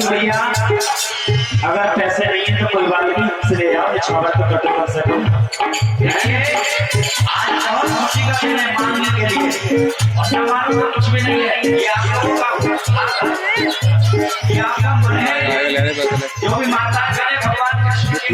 भैया अगर पैसे नहीं है तो कोई बात नहीं, हमसे ले जाओ, छोटा तो कट कर सकूं। आज बहुत खुशी का दिन है मांगने के लिए, और न मांगो तो कुछ भी नहीं है। ये आप लोगों का मन है, जो भी मांगता है भगवान कृष्ण की